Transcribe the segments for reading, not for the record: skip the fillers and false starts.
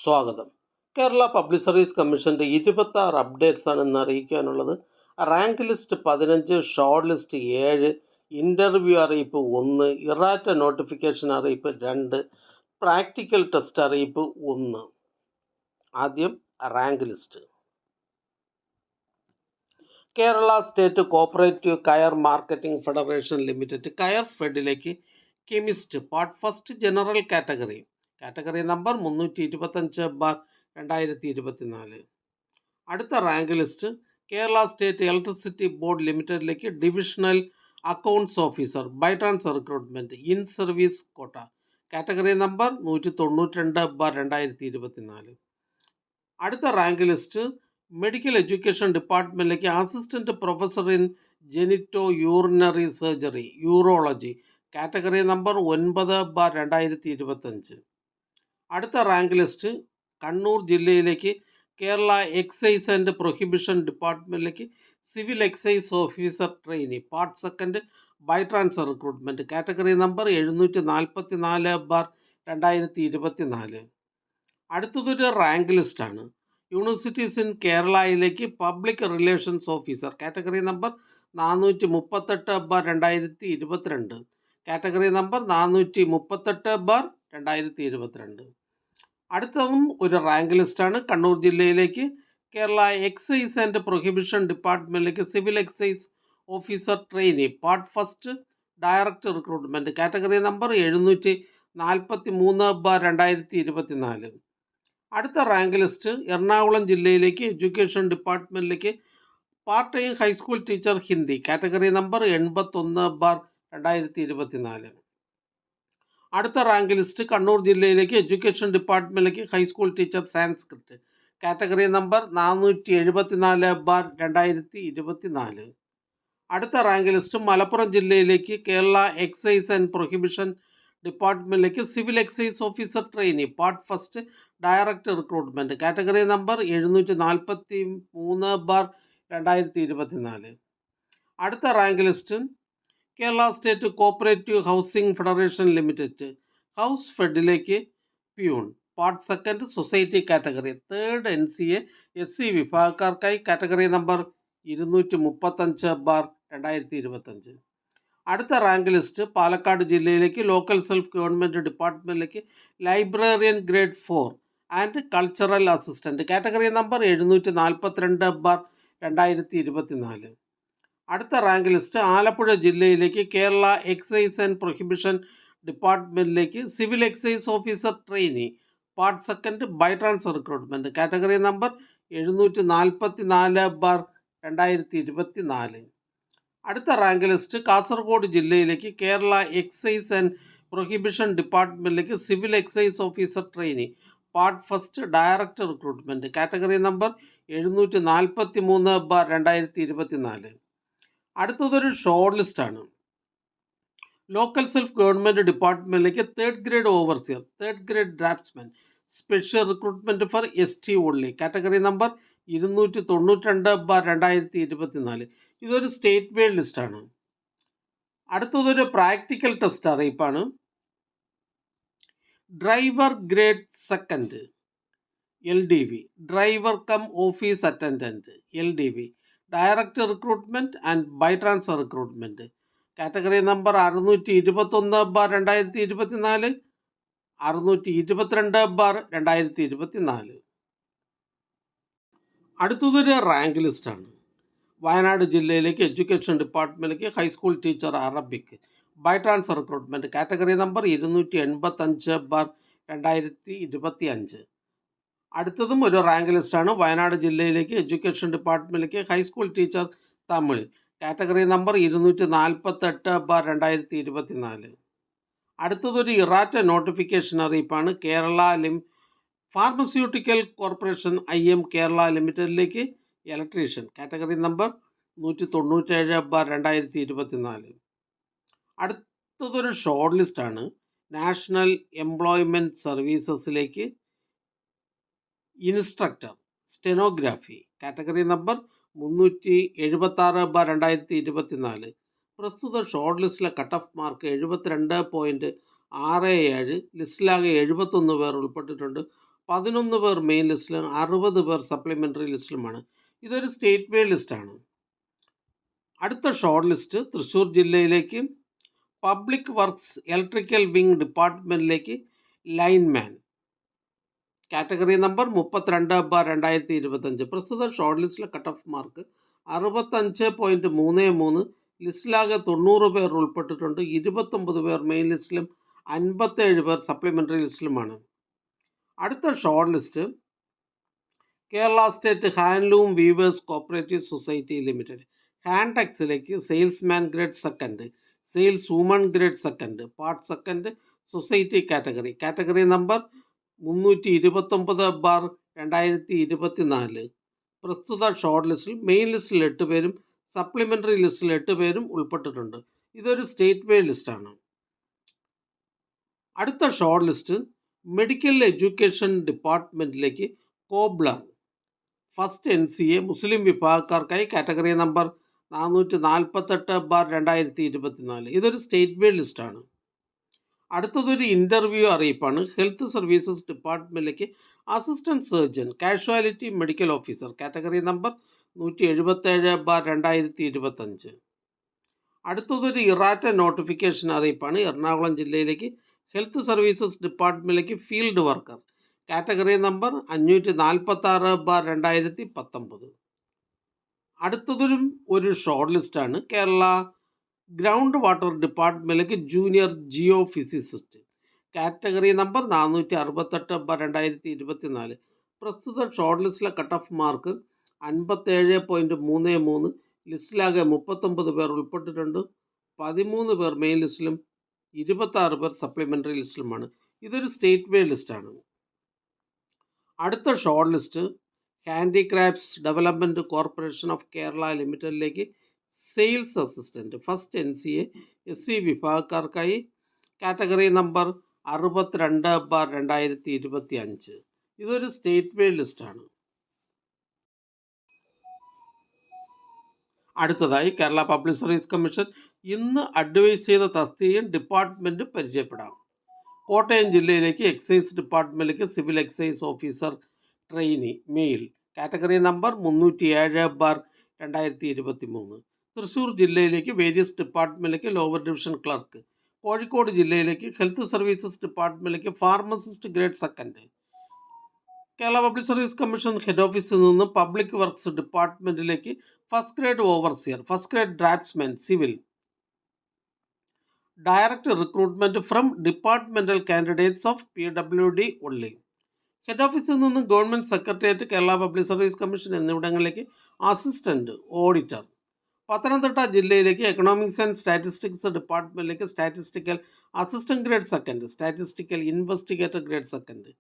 സ്വാഗതം. Kerala public service കമ്മീഷൻ്റെ 26 അപ്ഡേറ്റ്സാണ് ഇന്ന് അറിയിക്കാനുള്ളത്. Rank list 15, short list 7, interview അറിയിപ്പ് 1, ഇറാറ്റ നോട്ടിഫിക്കേഷൻ അറിയിപ്പ് 2, പ്രാക്ടിക്കൽ ടെസ്റ്റ് അറിയിപ്പ് 1. ആദ്യം rank list. Kerala state cooperative coir marketing federation limited coir ഫെഡിലേക്ക് chemist part first general category number 325/2024. അടുത്ത rank list Kerala state electricity board ലിമിറ്റഡിലേക്ക് divisional accounts officer by transfer recruitment in service quota category number 192/2024. അടുത്ത rank list medical education ഡിപ്പാർട്ട്മെൻറ്റിലേക്ക് assistant professor in genito urinary surgery urology category number 9/2025. അടുത്ത rank list Kannur ജില്ലയിലേക്ക് Kerala excise and prohibition ഡിപ്പാർട്ട്മെൻറ്റിലേക്ക് civil excise officer trainee part second by transfer recruitment category number 744/2024. അടുത്തതൊരു rank ലിസ്റ്റാണ്. Universities in കേരളയിലേക്ക് public relations officer category number 438/2022 category number 438/2022. അടുത്തതും ഒരു rank ലിസ്റ്റാണ്. കണ്ണൂർ ജില്ലയിലേക്ക് കേരള എക്സൈസ് ആൻഡ് പ്രൊഹിബിഷൻ ഡിപ്പാർട്ട്മെൻറ്റിലേക്ക് civil excise officer trainee part first direct recruitment category number 743/2024. അടുത്ത rank list Ernakulam ജില്ലയിലേക്ക് എഡ്യൂക്കേഷൻ ഡിപ്പാർട്ട്മെൻറ്റിലേക്ക് part time high school teacher Hindi category number 81/2024. അടുത്ത റാങ്ക് ലിസ്റ്റ് കണ്ണൂർ ജില്ലയിലേക്ക് എഡ്യൂക്കേഷൻ ഡിപ്പാർട്ട്മെൻറ്റിലേക്ക് high school teacher Sanskrit category number 474/2024. അടുത്ത റാങ്ക് ലിസ്റ്റ് മലപ്പുറം ജില്ലയിലേക്ക് Kerala excise and prohibition ഡിപ്പാർട്ട്മെൻറ്റിലേക്ക് civil excise officer trainee part first direct recruitment category number 743/2024. അടുത്ത rank list Kerala state cooperative housing federation limited house ഫെഡിലേക്ക് peon part second society category third NCA SC വിഭാഗക്കാർക്കായി category number 235/2025. അടുത്ത rank list Palakkad ജില്ലയിലേക്ക് local self government ഡിപ്പാർട്ട്മെൻറ്റിലേക്ക് librarian grade 4 and cultural assistant category number 742/2024. അടുത്ത rank list Alappuzha ജില്ലയിലേക്ക് Kerala excise and prohibition ഡിപ്പാർട്ട്മെൻറ്റിലേക്ക് civil excise officer trainee part second by transfer recruitment category number 744/2024. അടുത്ത rank list Kasaragod ജില്ലയിലേക്ക് Kerala excise and prohibition ഡിപ്പാർട്ട്മെൻറ്റിലേക്ക് civil excise officer trainee part first direct recruitment category number 743/2024. അടുത്തതൊരു short ലിസ്റ്റാണ്. Local self government ഡിപ്പാർട്ട്മെൻറ്റിലേക്ക് third grade overseer third grade draftsman special recruitment for ST only category number 292/2024. ഇതൊരു state wide ലിസ്റ്റാണ്. അടുത്തതൊരു practical test അറിയിപ്പാണ്. Driver grade second LDV driver cum office attendant LDV direct recruitment and by transfer recruitment category number 621/2024 622/2024. അടുത്തതൊരു rank ലിസ്റ്റാണ്. വയനാട് ജില്ലയിലേക്ക് education ഡിപ്പാർട്ട്മെൻറ്റിലേക്ക് high school teacher Arabic by transfer recruitment category number 285/2025. അടുത്തതും ഒരു rank ലിസ്റ്റാണ്. വയനാട് ജില്ലയിലേക്ക് എഡ്യൂക്കേഷൻ ഡിപ്പാർട്ട്മെൻറ്റിലേക്ക് high school teacher Tamil category number 248/2024. അടുത്തതൊരു ഇറാറ്റ നോട്ടിഫിക്കേഷൻ അറിയിപ്പാണ്. Kerala pharmaceutical corporation IM Kerala ലിമിറ്റഡിലേക്ക് ഇലക്ട്രീഷ്യൻ കാറ്റഗറി നമ്പർ 197/2024. അടുത്തതൊരു ഷോർട്ട് ലിസ്റ്റാണ്. നാഷണൽ എംപ്ലോയ്മെൻറ്റ് സർവീസസിലേക്ക് ഇൻസ്ട്രക്ടർ സ്റ്റെനോഗ്രാഫി കാറ്റഗറി നമ്പർ 376/2024. പ്രസ്തുത ഷോർട്ട് ലിസ്റ്റിലെ കട്ട് ഓഫ് മാർക്ക് 72.67. ലിസ്റ്റിലാകെ 71 പേർ ഉൾപ്പെട്ടിട്ടുണ്ട്. 11 പേർ മെയിൻ ലിസ്റ്റിലും 60 പേർ സപ്ലിമെൻ്ററി ലിസ്റ്റിലുമാണ്. ഇതൊരു സ്റ്റേറ്റ് വൈഡ് ലിസ്റ്റാണ്. അടുത്ത ഷോർട്ട് ലിസ്റ്റ് തൃശ്ശൂർ ജില്ലയിലേക്ക് പബ്ലിക് വർക്ക്സ് ഇലക്ട്രിക്കൽ വിങ് ഡിപ്പാർട്ട്മെൻറ്റിലേക്ക് ലൈൻമാൻ, കാറ്റഗറി നമ്പർ 32/2025. പ്രസ്തുത ഷോർട്ട് ലിസ്റ്റിലെ കട്ട് ഓഫ് മാർക്ക് 65.33. ലിസ്റ്റിലാകെ 90 പേർ ഉൾപ്പെട്ടിട്ടുണ്ട്. 29 പേർ മെയിൻ ലിസ്റ്റിലും 57 പേർ സപ്ലിമെൻ്ററി ലിസ്റ്റിലുമാണ്. അടുത്ത short list Kerala state handloom weavers cooperative society limited ഹാൻടെക്സിലേക്ക് salesman grade second, sales woman grade second, part second, society category number 329/2024. പ്രസ്തുത ഷോർട്ട് ലിസ്റ്റിൽ മെയിൻ ലിസ്റ്റിൽ 8 പേരും സപ്ലിമെൻ്ററി ലിസ്റ്റിൽ 8 പേരും ഉൾപ്പെട്ടിട്ടുണ്ട്. ഇതൊരു സ്റ്റേറ്റ് വൈഡ് ലിസ്റ്റാണ്. അടുത്ത ഷോർട്ട് ലിസ്റ്റ് മെഡിക്കൽ എഡ്യൂക്കേഷൻ ഡിപ്പാർട്ട്മെൻറ്റിലേക്ക് കോബ്ലർ ഫസ്റ്റ് NCA മുസ്ലിം വിഭാഗക്കാർക്കായി കാറ്റഗറി നമ്പർ 448/2024. ഇതൊരു സ്റ്റേറ്റ് വൈഡ് ലിസ്റ്റാണ്. അടുത്തതൊരു ഇൻ്റർവ്യൂ അറിയിപ്പാണ്. ഹെൽത്ത് സർവീസസ് ഡിപ്പാർട്ട്മെൻറ്റിലേക്ക് assistant surgeon casualty medical officer, category number 177/2025. അടുത്തതൊരു ഇറാറ്റ നോട്ടിഫിക്കേഷൻ അറിയിപ്പാണ്. എറണാകുളം ജില്ലയിലേക്ക് ഹെൽത്ത് സർവീസസ് ഡിപ്പാർട്ട്മെൻറ്റിലേക്ക് ഫീൽഡ് വർക്കർ, കാറ്റഗറി നമ്പർ 546/2019. അടുത്തതൊരു ഷോർട്ട് ലിസ്റ്റാണ്. കേരള ഗ്രൗണ്ട് വാട്ടർ ഡിപ്പാർട്ട്മെൻറ്റിലേക്ക് junior geophysicist, category number 468/2024. പ്രസ്തുത ഷോർട്ട് ലിസ്റ്റിലെ കട്ട് ഓഫ് മാർക്ക് 57.33. ലിസ്റ്റിലാകെ 39 പേർ ഉൾപ്പെട്ടിട്ടുണ്ട്. 13 പേർ മെയിൻ ലിസ്റ്റിലും 26 പേർ സപ്ലിമെൻ്ററി ലിസ്റ്റിലുമാണ്. ഇതൊരു സ്റ്റേറ്റ് വൈഡ് ലിസ്റ്റാണ്. അടുത്ത short list handicrafts development corporation of Kerala ലിമിറ്റഡിലേക്ക് sales assistant first NCA SC വിഭാഗക്കാർക്കായി കാറ്റഗറി നമ്പർ 62/2025. ഇതൊരു സ്റ്റേറ്റ് വൈഡ് ലിസ്റ്റാണ്. അടുത്തതായി കേരള പബ്ലിക് സർവീസ് കമ്മീഷൻ ഇന്ന് അഡ്വൈസ് ചെയ്ത തസ്തികയും ഡിപ്പാർട്ട്മെൻറ്റ് പരിചയപ്പെടാം. കോട്ടയം ജില്ലയിലേക്ക് എക്സൈസ് ഡിപ്പാർട്ട്മെൻറ്റിലേക്ക് civil excise officer trainee male, category number 307/2023. Thrissur ജില്ലയിലേക്ക് വേരിയസ് ഡിപ്പാർട്ട്മെൻറ്റിലേക്ക് ലോവർ ഡിവിഷൻ ക്ലർക്ക്. കോഴിക്കോട് ജില്ലയിലേക്ക് ഹെൽത്ത് സർവീസസ് ഡിപ്പാർട്ട്മെൻറ്റിലേക്ക് pharmacist grade second. Kerala public service commission head ഓഫീസിൽ നിന്ന് പബ്ലിക് വർക്ക്സ് ഡിപ്പാർട്ട്മെൻറ്റിലേക്ക് first grade overseer, first grade draftsman civil. Direct recruitment from departmental candidates of PWD only. Head ഓഫീസിൽ നിന്ന് government secretariat, Kerala public service commission എന്നിവിടങ്ങളിലേക്ക് assistant auditor. Pathanamthitta ജില്ലയിലേക്ക് economics and statistics ഡിപ്പാർട്ട്മെൻറ്റിലേക്ക് statistical assistant grade second, statistical investigator grade second.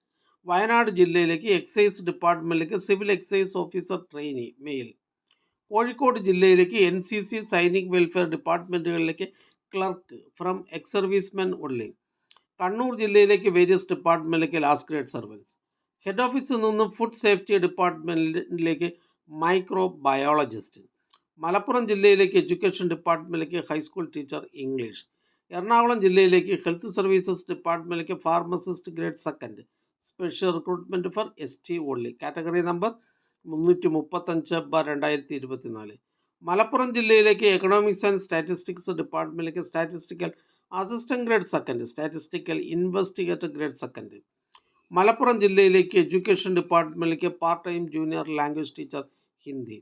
Wayanad ജില്ലയിലേക്ക് excise ഡിപ്പാർട്ട്മെൻറ്റിലേക്ക് civil excise officer trainee male. Kozhikode ജില്ലയിലേക്ക് NCC Sainik welfare ഡിപ്പാർട്ട്മെൻറ്റുകളിലേക്ക് clerk from ex servicemen only. Kannur ജില്ലയിലേക്ക് various ഡിപ്പാർട്ട്മെൻറ്റിലേക്ക് last grade servants. Head ഓഫീസിൽ നിന്ന് ഫുഡ് സേഫ്റ്റി ഡിപ്പാർട്ട്മെൻറ്റിലേക്ക് മൈക്രോ ബയോളജിസ്റ്റ്. മലപ്പുറം ജില്ലയിലേക്ക് എഡ്യൂക്കേഷൻ ഡിപ്പാർട്ട്മെൻറ്റിലേക്ക് ഹൈസ്കൂൾ ടീച്ചർ ഇംഗ്ലീഷ്. എറണാകുളം ജില്ലയിലേക്ക് ഹെൽത്ത് സർവീസസ് ഡിപ്പാർട്ട്മെൻറ്റിലേക്ക് pharmacist grade second, special recruitment for ST only, category number 335/2024. Malappuram ജില്ലയിലേക്ക് എക്കണോമിക്സ് ആൻഡ് സ്റ്റാറ്റിസ്റ്റിക്സ് ഡിപ്പാർട്ട്മെൻറ്റിലേക്ക് statistical assistant grade second, statistical investigator grade second. Malappuram ജില്ലയിലേക്ക് education ഡിപ്പാർട്ട്മെൻറ്റിലേക്ക് part time junior language teacher Hindi.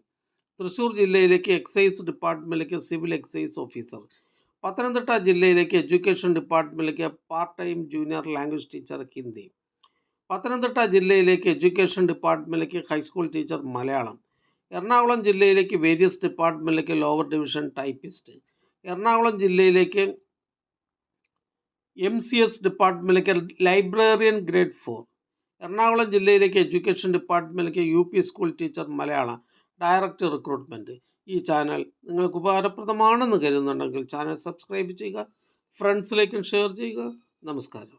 Thrissur ജില്ലയിലേക്ക് excise ഡിപ്പാർട്ട്മെൻറ്റിലേക്ക് civil excise officer. Pathanamthitta ജില്ലയിലേക്ക് education ഡിപ്പാർട്ട്മെൻറ്റിലേക്ക് part time junior language teacher Hindi. Pathanamthitta ജില്ലയിലേക്ക് education ഡിപ്പാർട്ട്മെൻറ്റിലേക്ക് ഹൈസ്കൂൾ ടീച്ചർ മലയാളം. എറണാകുളം ജില്ലയിലേക്ക് വേരിയസ് ഡിപ്പാർട്ട്മെൻറ്റിലേക്ക് ലോവർ ഡിവിഷൻ ടൈപ്പിസ്റ്റ്. എറണാകുളം ജില്ലയിലേക്ക് MCS ഡിപ്പാർട്ട്മെൻറ്റിലേക്ക് ലൈബ്രറിയൻ ഗ്രേഡ് 4. എറണാകുളം ജില്ലയിലേക്ക് എഡ്യൂക്കേഷൻ ഡിപ്പാർട്ട്മെൻറ്റിലേക്ക് UP school teacher Malayalam, direct recruitment. ഈ ചാനൽ നിങ്ങൾക്ക് ഉപകാരപ്രദമാണെന്ന് കരുതുന്നുണ്ടെങ്കിൽ ചാനൽ സബ്സ്ക്രൈബ് ചെയ്യുക, ഫ്രണ്ട്സിലേക്കും ഷെയർ ചെയ്യുക. നമസ്കാരം.